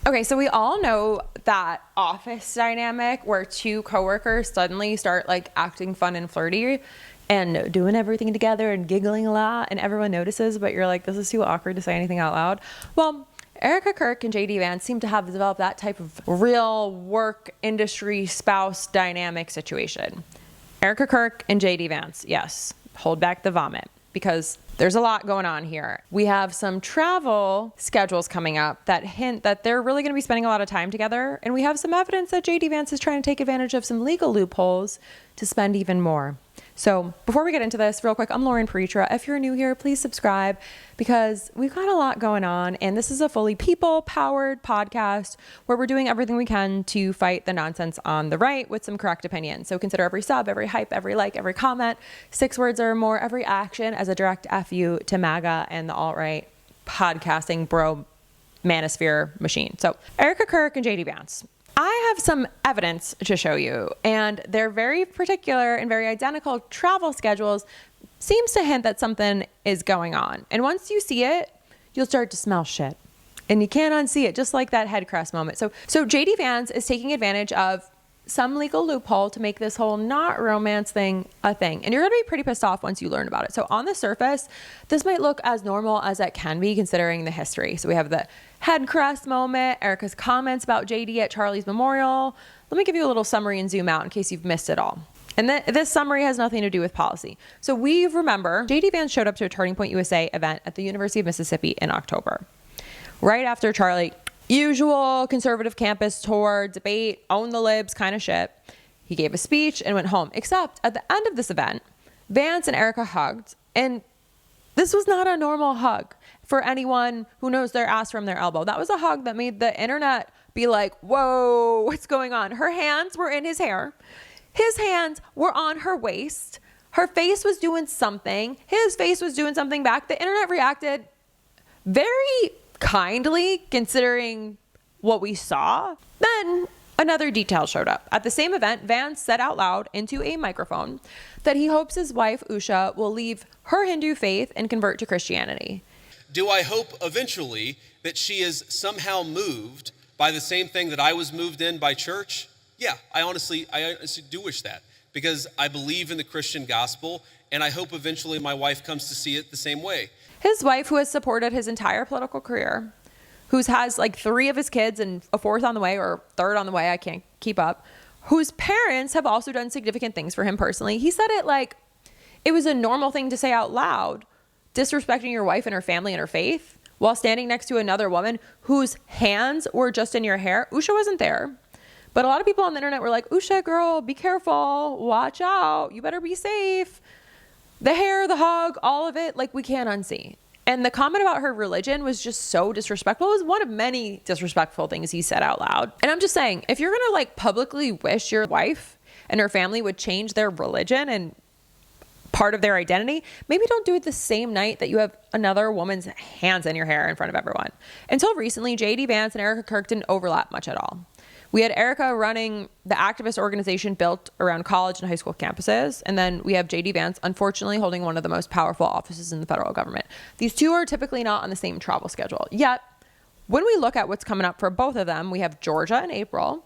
Okay, so we all know that office dynamic where two coworkers suddenly start like acting fun and flirty and doing everything together and giggling a lot and everyone notices, but you're like, this is too awkward to say anything out loud. Well, Erika, Kirk, and JD Vance seem to have developed that type of real work industry spouse dynamic situation. Erika, Kirk, and JD Vance, yes, hold back the vomit because there's a lot going on here. We have some travel schedules coming up that hint that they're really going to be spending a lot of time together. And we have some evidence that JD Vance is trying to take advantage of some legal loopholes to spend even more. So before we get into this, real quick, I'm Lauren Paritra. If you're new here, please subscribe because we've got a lot going on. And this is a fully people-powered podcast where we're doing everything we can to fight the nonsense on the right with some correct opinions. So consider every sub, every hype, every like, every comment, 6 words or more, every action as a direct FU to MAGA and the alt-right podcasting bro manosphere machine. So Erika, Kirk, and JD Vance. I have some evidence to show you, and they're very particular and very identical travel schedules. Seems to hint that something is going on. And once you see it, you'll start to smell shit. And you can't unsee it, just like that head crest moment. So JD Vance is taking advantage of some legal loophole to make this whole not romance thing a thing. And you're going to be pretty pissed off once you learn about it. So on the surface, this might look as normal as it can be considering the history. So we have the head crest moment, Erika's comments about JD at Charlie's memorial. Let me give you a little summary and zoom out in case you've missed it all. And this summary has nothing to do with policy. So we remember JD Vance showed up to a Turning Point USA event at the University of Mississippi in October. Right after Charlie, usual conservative campus tour, debate, own the libs kind of shit. He gave a speech and went home. Except at the end of this event, Vance and Erika hugged. And this was not a normal hug for anyone who knows their ass from their elbow. That was a hug that made the internet be like, whoa, what's going on? Her hands were in his hair. His hands were on her waist. Her face was doing something. His face was doing something back. The internet reacted very kindly considering what we saw. Then another detail showed up. At the same event, Vance said out loud into a microphone that he hopes his wife, Usha, will leave her Hindu faith and convert to Christianity. Do I hope eventually that she is somehow moved by the same thing that I was moved in by church? Yeah, I honestly do wish that because I believe in the Christian gospel and I hope eventually my wife comes to see it the same way. His wife, who has supported his entire political career, who has like 3 of his kids and a 4th on the way or 3rd on the way, I can't keep up, whose parents have also done significant things for him personally. He said it like it was a normal thing to say out loud, disrespecting your wife and her family and her faith while standing next to another woman whose hands were just in your hair. Usha wasn't there. But a lot of people on the internet were like, Usha, girl, be careful. Watch out. You better be safe. The hair, the hug, all of it, like we can't unsee. And the comment about her religion was just so disrespectful. It was one of many disrespectful things he said out loud. And I'm just saying, if you're going to like publicly wish your wife and her family would change their religion and part of their identity, maybe don't do it the same night that you have another woman's hands in your hair in front of everyone. Until recently, JD Vance and Erika Kirk didn't overlap much at all. We had Erika running the activist organization built around college and high school campuses. And then we have JD Vance, unfortunately, holding one of the most powerful offices in the federal government. These two are typically not on the same travel schedule. Yet, when we look at what's coming up for both of them, we have Georgia in April.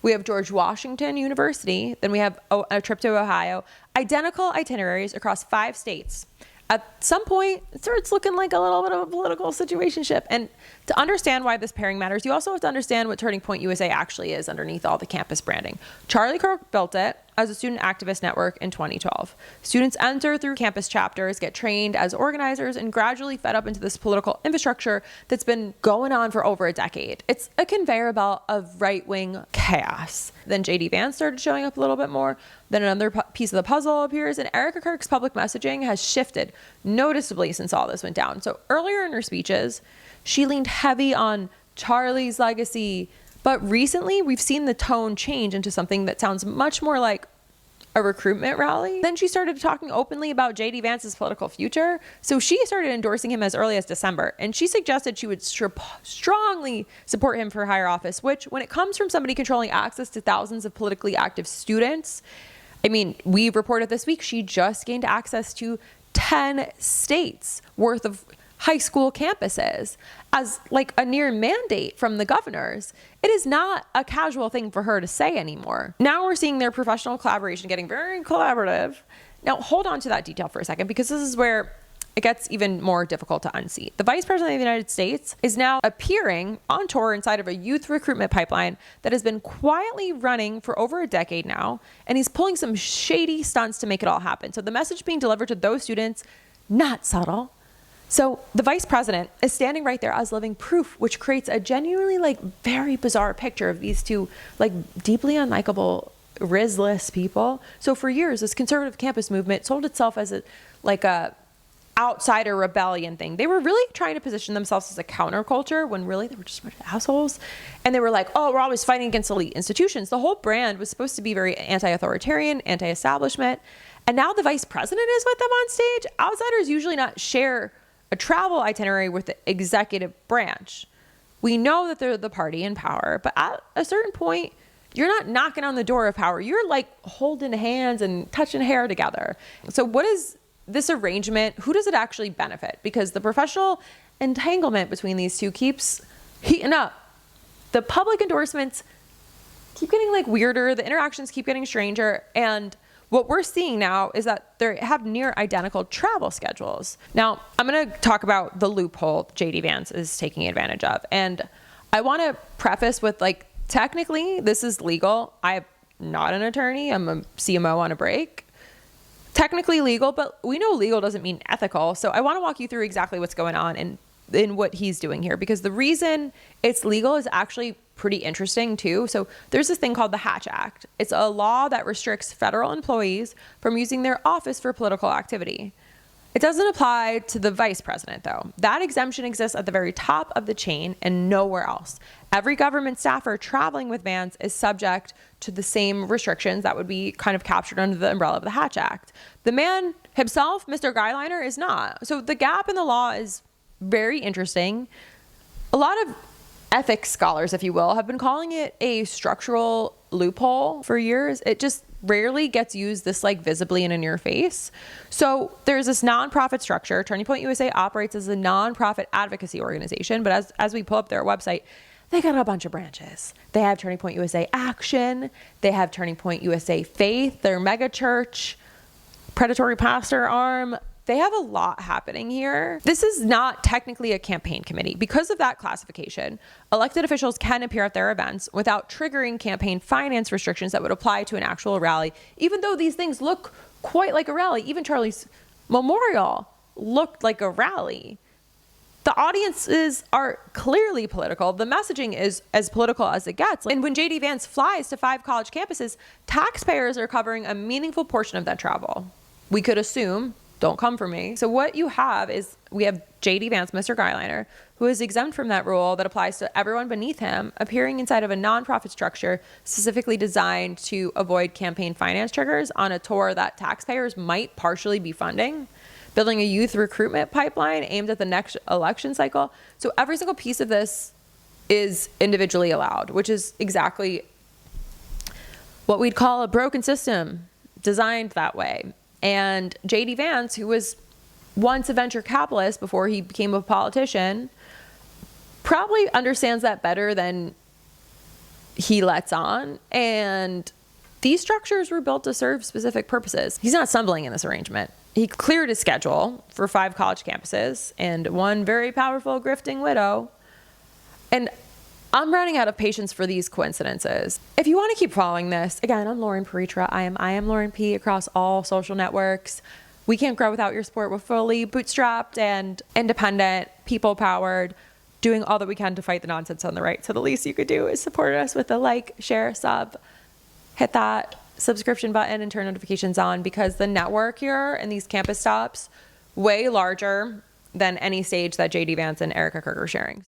We have George Washington University. Then we have a trip to Ohio. Identical itineraries across 5 states. At some point, it starts looking like a little bit of a political situationship. And to understand why this pairing matters, you also have to understand what Turning Point USA actually is underneath all the campus branding. Charlie Kirk built it as a student activist network in 2012. Students enter through campus chapters, get trained as organizers, and gradually fed up into this political infrastructure that's been going on for over a decade. It's a conveyor belt of right-wing chaos. Then JD Vance started showing up a little bit more. Then another piece of the puzzle appears, and Erika Kirk's public messaging has shifted noticeably since all this went down. So earlier in her speeches, she leaned heavy on Charlie's legacy, but recently we've seen the tone change into something that sounds much more like a recruitment rally. Then she started talking openly about JD Vance's political future. So she started endorsing him as early as December, and she suggested she would strongly support him for higher office, which when it comes from somebody controlling access to thousands of politically active students, I mean, we reported this week, she just gained access to 10 states worth of high school campuses as like a near mandate from the governors. It is not a casual thing for her to say anymore. Now we're seeing their professional collaboration getting very collaborative. Now hold on to that detail for a second, because this is where it gets even more difficult to unseat. The Vice President of the United States is now appearing on tour inside of a youth recruitment pipeline that has been quietly running for over a decade now, and he's pulling some shady stunts to make it all happen. So the message being delivered to those students, not subtle. So the Vice President is standing right there as living proof, which creates a genuinely like very bizarre picture of these two like deeply unlikable, Rizless people. So for years, this conservative campus movement sold itself as a outsider rebellion thing. They were really trying to position themselves as a counterculture when really they were just a bunch of assholes. And they were like, oh, we're always fighting against elite institutions. The whole brand was supposed to be very anti-authoritarian, anti-establishment. And now the vice president is with them on stage. Outsiders usually not share a travel itinerary with the executive branch. We know that they're the party in power, but at a certain point, you're not knocking on the door of power. You're like holding hands and touching hair together. So what is this arrangement? Who does it actually benefit? Because the professional entanglement between these two keeps heating up. The public endorsements keep getting like weirder. The interactions keep getting stranger. And what we're seeing now is that they have near identical travel schedules. Now, I'm going to talk about the loophole JD Vance is taking advantage of. And I want to preface with like, technically, this is legal. I'm not an attorney. I'm a CMO on a break. Technically legal, but we know legal doesn't mean ethical. So I want to walk you through exactly what's going on and in what he's doing here, because the reason it's legal is actually pretty interesting too. So there's this thing called the Hatch Act. It's a law that restricts federal employees from using their office for political activity. It doesn't apply to the vice president, though. That exemption exists at the very top of the chain and nowhere else. Every government staffer traveling with Vance is subject to the same restrictions that would be kind of captured under the umbrella of the Hatch Act. The man himself, Mr. Guyliner, is not. So the gap in the law is very interesting. A lot of ethics scholars, if you will, have been calling it a structural loophole for years. It just rarely gets used this like visibly and in your face. So there's this nonprofit structure. Turning Point USA operates as a nonprofit advocacy organization, but as we pull up their website, they got a bunch of branches. They have Turning Point USA Action. They have Turning Point USA Faith, their mega church, predatory pastor arm. They have a lot happening here. This is not technically a campaign committee. Because of that classification, elected officials can appear at their events without triggering campaign finance restrictions that would apply to an actual rally, even though these things look quite like a rally. Even Charlie's memorial looked like a rally. The audiences are clearly political. The messaging is as political as it gets. And when JD Vance flies to 5 college campuses, taxpayers are covering a meaningful portion of that travel. We could assume, don't come for me. So what you have is we have JD Vance, Mr. Guyliner, who is exempt from that rule that applies to everyone beneath him, appearing inside of a nonprofit structure specifically designed to avoid campaign finance triggers on a tour that taxpayers might partially be funding, building a youth recruitment pipeline aimed at the next election cycle. So every single piece of this is individually allowed, which is exactly what we'd call a broken system designed that way. And JD Vance, who was once a venture capitalist before he became a politician, probably understands that better than he lets on. And these structures were built to serve specific purposes. He's not stumbling in this arrangement. He cleared his schedule for 5 college campuses and one very powerful grifting widow. And I'm running out of patience for these coincidences. If you want to keep following this, again, I'm Lauren Paritra. I am Lauren P across all social networks. We can't grow without your support. We're fully bootstrapped and independent, people-powered, doing all that we can to fight the nonsense on the right. So the least you could do is support us with a like, share, sub, hit that subscription button and turn notifications on, because the network here and these campus stops way larger than any stage that JD Vance and Erika Kirk are sharing.